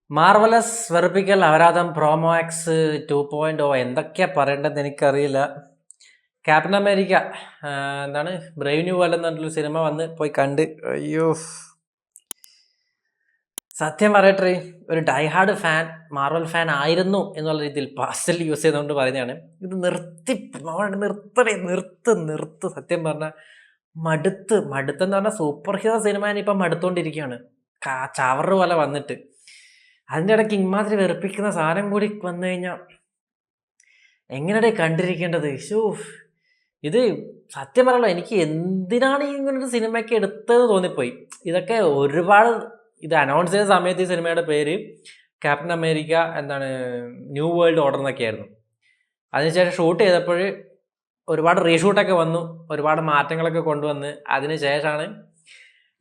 Marvellous വെറുപ്പിക്കൽ അപരാധം promo X 2.0 എന്തൊക്കെയാ പറയേണ്ടതെന്ന് എനിക്കറിയില്ല. ക്യാപ്റ്റൻ അമേരിക്ക എന്താണ് ബ്രേവ് ന്യൂ വേൾഡ് എന്ന് പറഞ്ഞിട്ടൊരു സിനിമ വന്ന് പോയി കണ്ട്. അയ്യോ, സത്യം പറയട്ടെ, ഒരു ഡൈഹാർഡ് ഫാൻ, മാർവൽ ഫാൻ ആയിരുന്നു എന്നുള്ള രീതിയിൽ പാസ്റ്റൽ യൂസ് ചെയ്തുകൊണ്ട് പറയുന്നതാണ്. ഇത് നിർത്ത്. സത്യം പറഞ്ഞാൽ മടുത്തെന്ന് പറഞ്ഞാൽ സൂപ്പർ ഹീറോ സിനിമ ഇപ്പം മടുത്തോണ്ടിരിക്കുകയാണ്. ചവറ് പോലെ വന്നിട്ട് അതിൻ്റെ ഇടയ്ക്ക് ഇമാതിരി വെറുപ്പിക്കുന്ന സാധനം കൂടി വന്നു കഴിഞ്ഞാൽ എങ്ങനെയാണ് കണ്ടിരിക്കേണ്ടത്? ഇത് സത്യം പറയല്ലോ, എനിക്ക് എന്തിനാണ് ഇങ്ങനൊരു സിനിമയ്ക്ക് എടുത്തതെന്ന് തോന്നിപ്പോയി. ഇതൊക്കെ ഒരുപാട് ഇത് അനൗൺസ് ചെയ്ത സമയത്ത് ഈ സിനിമയുടെ പേര് Captain America New World Order എന്നൊക്കെയായിരുന്നു. അതിനുശേഷം ഷൂട്ട് ചെയ്തപ്പോൾ ഒരുപാട് റീഷൂട്ടൊക്കെ വന്നു, ഒരുപാട് മാറ്റങ്ങളൊക്കെ കൊണ്ടുവന്ന് അതിന് ശേഷമാണ്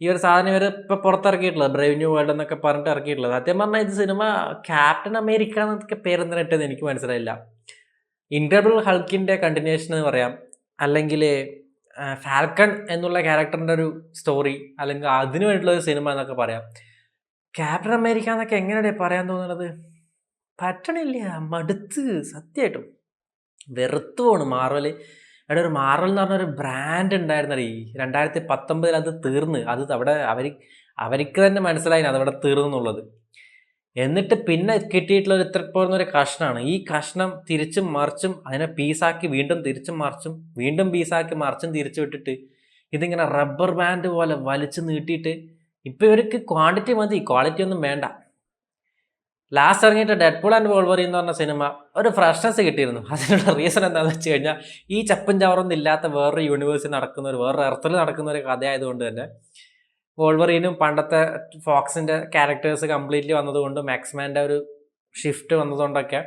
ഈ ഒരു സാധനം ഇവർ ഇപ്പോൾ പുറത്തിറക്കിയിട്ടുള്ളത്, ബ്രേവ് ന്യൂ വേൾഡ് എന്നൊക്കെ പറഞ്ഞിട്ട് ഇറക്കിയിട്ടുള്ളത്. സത്യം പറഞ്ഞാൽ ഇത് സിനിമ ക്യാപ്റ്റൻ അമേരിക്ക എന്നൊക്കെ പേരെന്തിനാ ഇട്ടതെന്ന് എനിക്ക് മനസ്സിലായില്ല. ഇൻക്രെഡിബിൾ ഹൾക്കിൻ്റെ കണ്ടിന്യൂഷൻ എന്ന് പറയാം, അല്ലെങ്കിൽ ഫാൽക്കൺ എന്നുള്ള ക്യാരക്ടറിൻ്റെ ഒരു സ്റ്റോറി, അല്ലെങ്കിൽ അതിന് വേണ്ടിയിട്ടുള്ള ഒരു സിനിമ എന്നൊക്കെ പറയാം. ക്യാപ്റ്റൻ അമേരിക്ക എന്നൊക്കെ എങ്ങനെയാണ് പറയാൻ തോന്നുന്നത്? പറ്റണില്ല, മടുത്ത്, സത്യമായിട്ടും വെറുത്തു പോണ് മാർവൽ. ഒരു മാർവൽ എന്ന് പറഞ്ഞൊരു ബ്രാൻഡ് ഉണ്ടായിരുന്നടി 2019 അത് തീർന്ന്. അത് അവിടെ അവർക്ക് തന്നെ മനസ്സിലായി അതവിടെ തീർന്നു എന്നുള്ളത്. എന്നിട്ട് പിന്നെ കിട്ടിയിട്ടുള്ള ഇത്ര പോരുന്നൊരു കഷ്ണമാണ്. ഈ കഷ്ണം തിരിച്ചും മറിച്ചും അതിനെ പീസാക്കി വീണ്ടും തിരിച്ചും മറിച്ചും വീണ്ടും പീസാക്കി മറിച്ചും തിരിച്ചു വിട്ടിട്ട് ഇതിങ്ങനെ റബ്ബർ ബാൻഡ് പോലെ വലിച്ചു നീട്ടിയിട്ട് ഇപ്പം ഇവർക്ക് ക്വാണ്ടിറ്റി മതി, ക്വാളിറ്റി ഒന്നും വേണ്ട. ലാസ്റ്റ് ഇറങ്ങിയിട്ട് ഡെഡ്പൂൾ ആൻഡ് വോൾവറിൻ എന്ന് പറഞ്ഞ സിനിമ ഒരു ഫ്രഷ്നെസ് കിട്ടിയിരുന്നു. അതിനുള്ള റീസൺ എന്താണെന്ന് വെച്ച് കഴിഞ്ഞാൽ ഈ ചപ്പും ചവറൊന്നും ഇല്ലാത്ത വേറൊരു യൂണിവേഴ്സിൽ നടക്കുന്ന വേറൊരു എർത്തിൽ നടക്കുന്ന ഒരു കഥയായതുകൊണ്ട് തന്നെ വോൾവറീനും പണ്ടത്തെ ഫോക്സിൻ്റെ ക്യാരക്ടേഴ്സ് കംപ്ലീറ്റ്ലി വന്നതുകൊണ്ടും എക്സ്മാൻ്റെ ഒരു ഷിഫ്റ്റ് വന്നതുകൊണ്ടൊക്കെ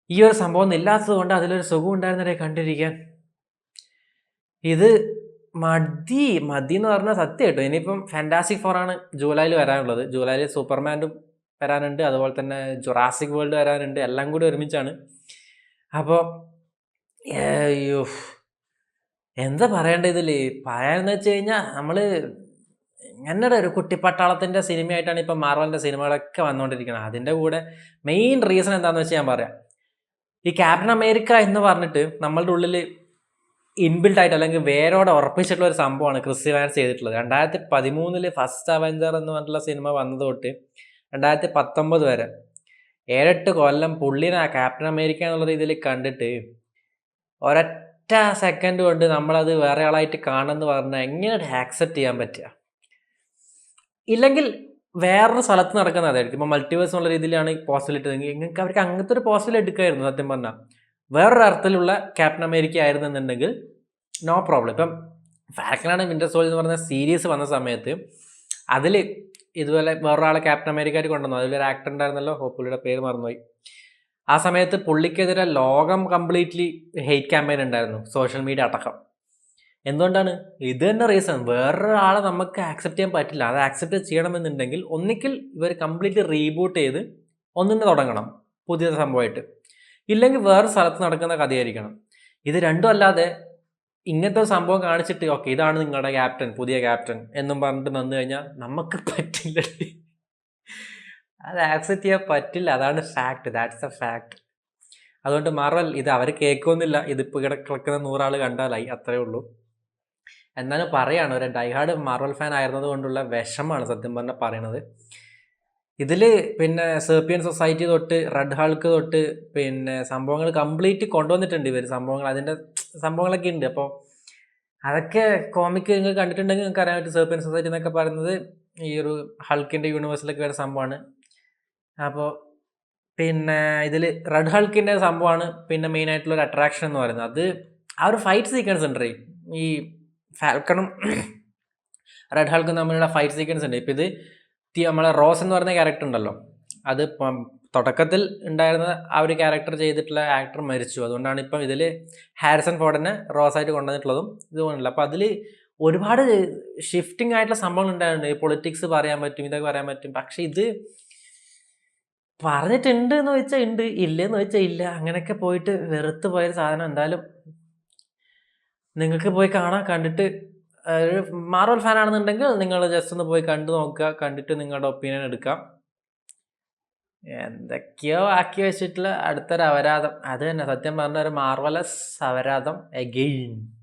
ഈ ഒരു സംഭവം ഇല്ലാത്തത് കൊണ്ട് അതിലൊരു സുഖം ഉണ്ടായിരുന്നവരെ കണ്ടിരിക്കാൻ. ഇത് മതി എന്ന് പറഞ്ഞാൽ സത്യം കേട്ടോ. ഇനിയിപ്പം ഫാന്റാസ്റ്റിക് 4 ആണ് ജൂലൈയിൽ വരാനുള്ളത്. ജൂലൈയിൽ സൂപ്പർമാനും വരാനുണ്ട്, അതുപോലെ തന്നെ ജുറാസിക് വേൾഡ് വരാനുണ്ട്. എല്ലാം കൂടി ഒരുമിച്ചാണ്. അപ്പോൾ അയ്യോ, എന്താ പറയേണ്ടത് ഇതിൽ? പറയാനെന്ന് വെച്ച് കഴിഞ്ഞാൽ നമ്മൾ ഇങ്ങനെ ഒരു കുട്ടിപ്പട്ടാളത്തിൻ്റെ സിനിമയായിട്ടാണ് ഇപ്പം മാർവലിൻ്റെ സിനിമകളൊക്കെ വന്നുകൊണ്ടിരിക്കുന്നത്. അതിൻ്റെ കൂടെ മെയിൻ റീസൺ എന്താണെന്ന് വെച്ചാൽ ഞാൻ പറയാം. ഈ ക്യാപ്റ്റൻ അമേരിക്ക എന്ന് പറഞ്ഞിട്ട് നമ്മളുടെ ഉള്ളിൽ ഇൻബിൽട്ട് ആയിട്ട് അല്ലെങ്കിൽ വേരോടെ ഉറപ്പിച്ചിട്ടുള്ള ഒരു സംഭവമാണ് ക്രിസ് ഇവാൻസ് ചെയ്തിട്ടുള്ളത്. 2013 ഫസ്റ്റ് അവഞ്ചർ എന്ന് പറഞ്ഞിട്ടുള്ള സിനിമ വന്നത് തൊട്ട് 2019 വരെ 7-8 കൊല്ലം പുള്ളിനെ ക്യാപ്റ്റൻ അമേരിക്ക എന്നുള്ള രീതിയിൽ കണ്ടിട്ട് ഒരൊറ്റ സെക്കൻഡ് കൊണ്ട് നമ്മളത് വേറെ ആളായിട്ട് കാണുമെന്ന് പറഞ്ഞാൽ എങ്ങനെ ആക്സെപ്റ്റ് ചെയ്യാൻ പറ്റുക? ഇല്ലെങ്കിൽ വേറൊരു സ്ഥലത്ത് നടക്കുന്ന അതായിരിക്കും. ഇപ്പോൾ മൾട്ടിവേഴ്സ് എന്നുള്ള രീതിയിലാണ് പോസിബിലിറ്റി. നിങ്ങൾക്ക് അവർക്ക് അങ്ങനത്തെ ഒരു പോസിബിലിറ്റി എടുക്കുമായിരുന്നു. സത്യം പറഞ്ഞാൽ വേറൊരു അർത്ഥത്തിലുള്ള ക്യാപ്റ്റൻ അമേരിക്ക ആയിരുന്നെന്നുണ്ടെങ്കിൽ നോ പ്രോബ്ലം. ഇപ്പം ഫാൽക്കൺ വിന്റർ സോൾജർ എന്ന് പറഞ്ഞ സീരീസ് വന്ന സമയത്ത് അതിൽ ഇതുപോലെ വേറൊരാളെ ക്യാപ്റ്റൻ അമേരിക്ക ആയിട്ട് കൊണ്ടുവന്നു. അതിലൊരു ആക്ടർ ഉണ്ടായിരുന്നല്ലോ, പുള്ളിയുടെ പേര് മറന്നുപോയി. ആ സമയത്ത് പുള്ളിക്കെതിരെ ലോകം കംപ്ലീറ്റ്ലി ഹെയ്റ്റ് ക്യാമ്പയിൻ ഉണ്ടായിരുന്നു, സോഷ്യൽ മീഡിയ അടക്കം. എന്തുകൊണ്ടാണ്? ഇത് തന്നെ റീസൺ. വേറൊരാളെ നമുക്ക് ആക്സെപ്റ്റ് ചെയ്യാൻ പറ്റില്ല. അത് ആക്സെപ്റ്റ് ചെയ്യണമെന്നുണ്ടെങ്കിൽ ഒന്നിക്കിൽ ഇവർ കംപ്ലീറ്റ്ലി റീബൂട്ട് ചെയ്ത് ഒന്നിന് തുടങ്ങണം പുതിയ സംഭവമായിട്ട്, ഇല്ലെങ്കിൽ വേറെ സ്ഥലത്ത് നടക്കുന്ന കഥയായിരിക്കണം. ഇത് രണ്ടും അല്ലാതെ ഇങ്ങനത്തെ ഒരു സംഭവം കാണിച്ചിട്ട് ഓക്കെ ഇതാണ് നിങ്ങളുടെ ക്യാപ്റ്റൻ, പുതിയ ക്യാപ്റ്റൻ എന്നും പറഞ്ഞിട്ട് വന്നു കഴിഞ്ഞാൽ നമുക്ക് പറ്റില്ല. അത് ആക്സെപ്റ്റ് ചെയ്യാൻ പറ്റില്ല. അതാണ് ഫാക്ട്, ദാറ്റ്സ് എ ഫാക്ട്. അതുകൊണ്ട് മാർവൽ ഇത് അവർ കേൾക്കുന്നില്ല. ഇതിപ്പോൾ ഇവിടെ കിടക്കുന്ന 100 ആൾ കണ്ടാലായി, അത്രേ ഉള്ളൂ. എന്നാലും പറയാണ്, ഒരു ഡൈഹാർഡ് മാർവൽ ഫാൻ ആയിരുന്നത് കൊണ്ടുള്ള വിഷമാണ് സത്യം പറഞ്ഞാൽ പറയണത്. ഇതിൽ പിന്നെ സെർപ്പിയൻ സൊസൈറ്റി തൊട്ട് റെഡ് ഹൾക്ക് തൊട്ട് പിന്നെ സംഭവങ്ങൾ കംപ്ലീറ്റ് കൊണ്ടുവന്നിട്ടുണ്ട് ഇവർ. അതിൻ്റെ സംഭവങ്ങളൊക്കെ ഉണ്ട്. അപ്പോൾ അതൊക്കെ കോമിക്ക് നിങ്ങൾ കണ്ടിട്ടുണ്ടെങ്കിൽ നിങ്ങൾക്ക് അറിയാൻ പറ്റും. സെർപ്പിയൻ സൊസൈറ്റി എന്നൊക്കെ പറയുന്നത് ഈ ഒരു ഹൾക്കിൻ്റെ യൂണിവേഴ്സിലൊക്കെ വരുന്ന സംഭവമാണ്. അപ്പോൾ പിന്നെ ഇതിൽ റെഡ് ഹൾക്കിൻ്റെ സംഭവമാണ് പിന്നെ മെയിനായിട്ടുള്ളൊരു അട്രാക്ഷൻ എന്ന് പറയുന്നത്. അത് ആ ഒരു ഫൈറ്റ് സീക്വൻസ് ഉണ്ട്. ഈ ഫാൽക്കണും റെഡ് ഹൾക്കും തമ്മിലുള്ള ഫൈറ്റ് സീക്വൻസ് ഉണ്ട്. ഇപ്പം ഇത് നമ്മളെ റോസ് എന്ന് പറയുന്ന ക്യാരക്ടർ ഉണ്ടല്ലോ, അത് തുടക്കത്തിൽ ഉണ്ടായിരുന്ന ആ ഒരു ക്യാരക്ടർ ചെയ്തിട്ടുള്ള ആക്ടർ മരിച്ചു. അതുകൊണ്ടാണ് ഇപ്പം ഇതിൽ ഹാരിസൺ ഫോർഡിനെ റോസ് ആയിട്ട് കൊണ്ടുവന്നിട്ടുള്ളതും ഇതുകൊണ്ടല്ല. അപ്പോൾ അതിൽ ഒരുപാട് ഷിഫ്റ്റിംഗ് ആയിട്ടുള്ള സംഭവങ്ങൾ ഉണ്ടായിട്ടുണ്ട്. ഈ പൊളിറ്റിക്സ് പറയാൻ പറ്റും, ഇതൊക്കെ പറയാൻ പറ്റും. പക്ഷെ ഇത് പറഞ്ഞിട്ടുണ്ട് എന്ന് വെച്ചാൽ ഉണ്ട്, ഇല്ലെന്ന് വെച്ചാൽ ഇല്ല. അങ്ങനെയൊക്കെ പോയിട്ട് വെറുത്ത് പോയൊരു സാധനം. എന്തായാലും നിങ്ങൾക്ക് പോയി കാണാം. കണ്ടിട്ട് ഒരു മാർവൽ ഫാൻ ആണെന്നുണ്ടെങ്കിൽ നിങ്ങൾ ജസ്റ്റ് ഒന്ന് പോയി കണ്ടു നോക്കുക. കണ്ടിട്ട് നിങ്ങളുടെ ഒപ്പീനിയൻ എടുക്കാം. എന്തൊക്കെയോ ആക്കി വെച്ചിട്ടുള്ള അടുത്തൊരു അപരാധം. അത് തന്നെ സത്യം പറഞ്ഞ ഒരു മാർവലസ് അപരാധം എഗെയിൻ.